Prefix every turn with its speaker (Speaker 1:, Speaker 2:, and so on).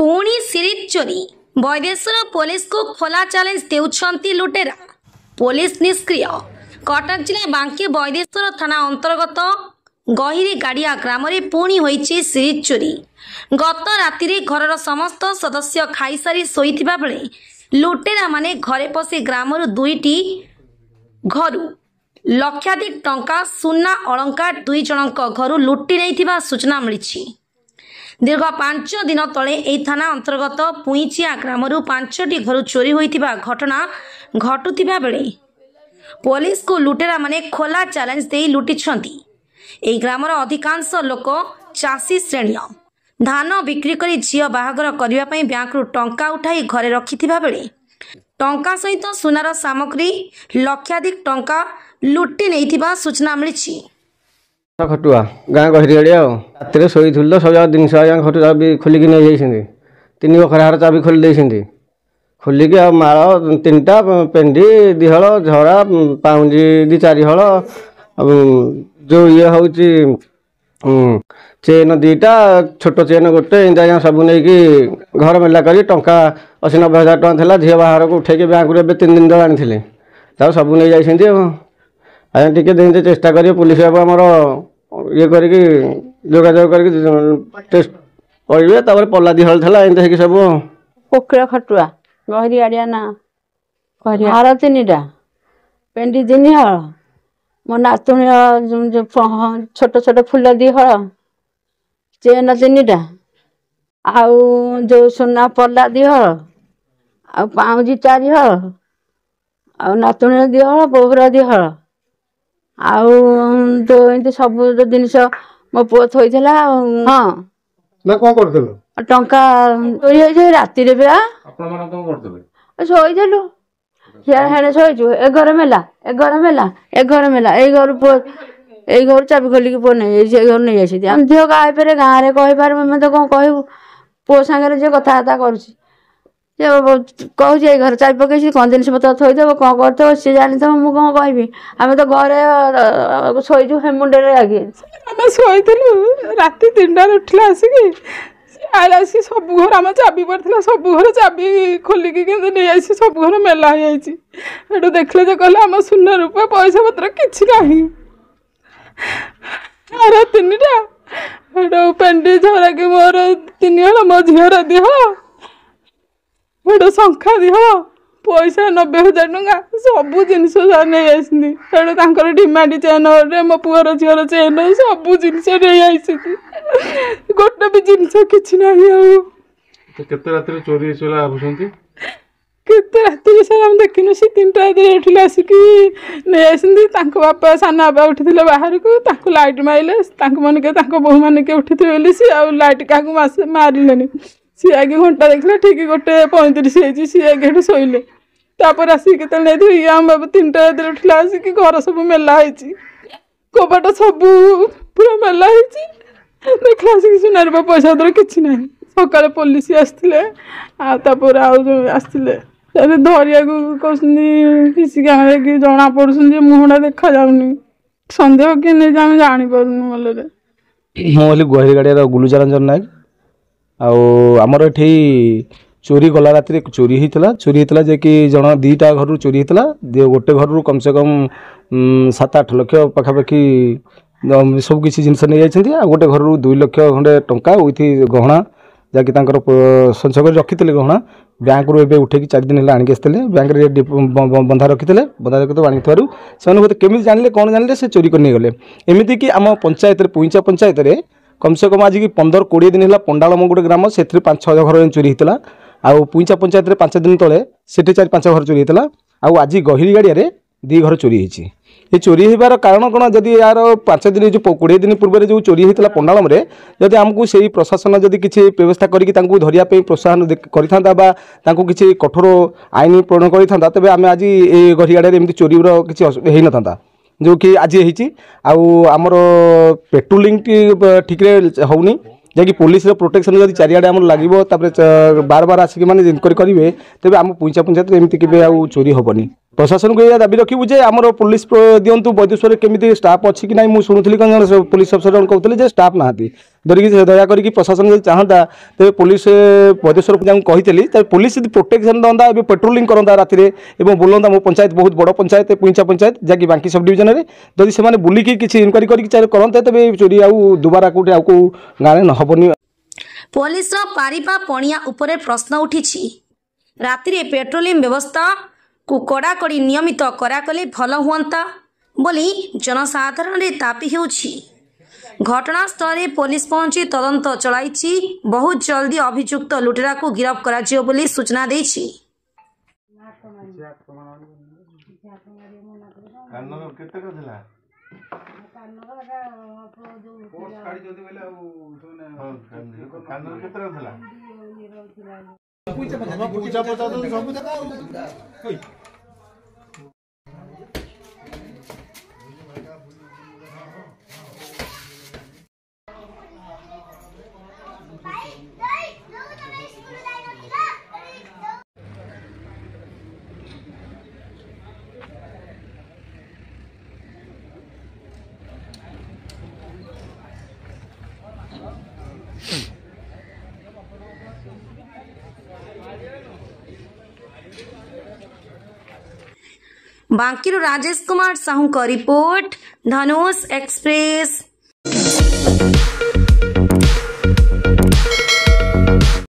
Speaker 1: पुणी सिरिज चोरी वैदेश्वर पुलिस को खोला चैलेंज देउछंती लुटेरा पुलिस निष्क्रिय। कटक जिला बांकी वैदेश्वर थाना अंतर्गत गहिरी गाड़िया ग्राम में पुणी होईची सिरिज चोरी। गत राति घर समस्त सदस्य खाई सारी शोइथिबा बेले लुटेरा माने घरे पशि ग्राम दुईटी घर लक्षाधिक टंका सुना अलंकार दुई जनक घर लुटि नहीं सूचना मिली। दीर्घ 5 दिन तले एही थाना अंतर्गत पुईचिया ग्राम 5टी घर चोरी होइथिबा घटना घटुथिबा बेले पुलिस को लुटेरा माने खोला चैलेंज दे लुटिछंती। एही ग्रामर अधिकांश लोक चाषी श्रेणी धान बिक्री करी झियो बाहागर करिबा पई बैंकरू टंका उठाई घरे रखिथिबा बेले टंका सहित सुनार सामग्री लक्षाधिक टंका लुटि नहीं सूचना मिली।
Speaker 2: खटुआ गाँ गहिरी गाड़िया राति शोई तो सब जिन खट चाबी खोलिकी नहीं जाइए 3 बखरा चाबी खोली देती खोलिकी माल 3टा पेंडी 2 हल झरा पाउंजी 2-4 हल जो ये हूँ चेन 2टा छोट चेन गोटे इंदा सब नहीं घर मेला कर टंका 80-90 हज़ार टଙ୍କା झील बाहर को उठे बैंक 3 दिन तक आनी सब नहीं जाइए आज्ञा टिके देखते चेष्टा करिए पुलिस आमर ये करके जोगाजोग करके टेस्ट करेंगे तापर पल्ला 2 हल था एमती सब
Speaker 3: पोखर खटुआ गहरी आड़िया ना हार 3टा पेंडी 3 हल मो नातुणी छोट छोट फुल 2 हल चेन 3टा आउ जो सुना पल्ला 2 हल आ पाउजी 4 हल आ नातुणी 2 हल बोहर 2 हल आउ तो एमती सब जिनस मो पुओ थोड़ा हाँ
Speaker 4: ना कौन करथिलो
Speaker 3: टंका चोरी होई राति रे बा
Speaker 4: आपण मन कौन करथिले
Speaker 3: शोइदेलु हेणे शोइजु ए घर मेला ए घर पुओ ए घर चाबी खोलिकी पुओ नहीं से घर नहीं आसी हम दियो गाय पे गाँव में कही पार मैं तो कौन कहू पुओ सांगे जे कथबार्ता करुची कहूँ घर चाबी पकई कौन जिन पतर थोदेव कौन करते सी जानी मुझे कौन कहबी आम तो घरे शोचु मुंडे आगे
Speaker 5: आम शोलु राति 3टा उठला आसिकी आसी सब घर आम चाबी पड़ा सब घर चाबी खोलिकी नहीं आसी सब घर मेला हो देखले जो कहले आम सुना रूपा पैसा पत्र किसी ना आर 3टा पेंडी झरा कि मोर 3 हल मो झीर 2 हल गोटे शंखा 2 हल पैसा 90,000 टଙ୍କା सबू जिनस नहीं डिमांड चेन मो पुअर झीर चेन सबू जिनस नहीं गोटे भी जिनस किसी ना
Speaker 4: केते राति चोरी चला भाबुछंती
Speaker 5: केते राति सर हम देखिनु सी 3टा राति उठिले आसिकी नहीं आसती बापा सान बापा उठी बाहर को लाइट मारे मन के बहु मान के उठी बोली सी आ लाइट क्या मारे सी आगे घंटा देखला ठीक 1:35 सी आगे शोले तापर आसिक नहीं आम बाबा 3टा राति उठला आसिक घर सब मेला कबाट सब पूरा मेला देखला आसिक सुना रूपा पैसा पत्र किसी ना सका पुलिस आसते आसते धरिया किसी गाँव कि जना पड़े मुहटा देखा जाऊनी सन्देह कि नहीं आम जापारूँ भलरे
Speaker 6: मुझे गहरी गाड़िया गुलूचरंजन नायक आमर ये चोरी गला राति चोरी होता जे कि जन 2टा घर चोरी होता गोटे घर कम से कम 7-8 लाख पाखापाखि सब किसी जिनस नहीं जाइए गोटे घर 2 लाख खंडे टंका विथ गहना जहाँकि संचय कर रखी गहना बैंक रू उठे 4 दिन है आणिक आसते बैंक बंधा रखी बंधा रखी आनी से केमी जानले कौन जानले से चोरी कर नहीं गले एमती कि आम पंचायत पुईचा पंचायत कम से कम आज की 15-20 दिन है पंडालम गोटे ग्राम से 5-6 घर चोरी होता आउ पुईचा पंचायत 5 दिन तले से 4-5 घर चोरी होता आउ आज गहिरी गाड़िया 2 घर चोरी होती ये चोरी होबार कारण कौन जदि यार 5 दिन जो 20 दिन पूर्व जो चोरी होता पंडालम जदि आमको से प्रशासन जदि किसी व्यवस्था करके धरिया प्रोत्साहन करता किसी कठोर आईन प्रणयन करता तेज आम आज ये गहिरी गाड़िया एमती चोरी किसी हो न था जो कि आज आमर पेट्रोलिंग ठीक होनी जैकि पुलिस प्रोटेक्शन जब चारिआडे आम लगे बार बार आसिक मैंने इनक्वारी करेंगे तेज आम पुईचा पंचायत एमती के चोरी हेनी प्रशासन को यह दाबी रखू जे आमर पुलिस दिंतु वैदेश्वर केमी स्टाफ अच्छी कि ना मुझे शुणुली कौन पुलिस अफसर कहते स्टाफ ना धरिकी दया करके प्रशासन जब चाहता तेज पुलिस बदेश्वर पूजा कही पुलिस यदि प्रोटेक्शन दंता ए पेट्रोलिंग करता राति और बुलंदा मो पंचायत बहुत बड़ पंचायत पुंचा पंचायत जहाँकि बांकी सब डिविजन में जदि से बुलिकी किसी इनक्वारी करते तेज चोरी आउ दुबारा कौटे आउ को गाँव न हेनी।
Speaker 1: पुलिस पारिपा पणिया उपरे प्रश्न उठी राति पेट्रोलिंग व्यवस्था को कड़ाकड़ी नियमित कराकले भल हुआ बोली जनसाधारण रे तापी होउछि। घटनास्थल पुलिस पहुंची तदंत चलाई बहुत जल्दी अभियुक्त लुटेरा को गिरफ्त करा बोली सूचना देछि। बांकीरू राजेश कुमार साहू का रिपोर्ट, धनुष एक्सप्रेस।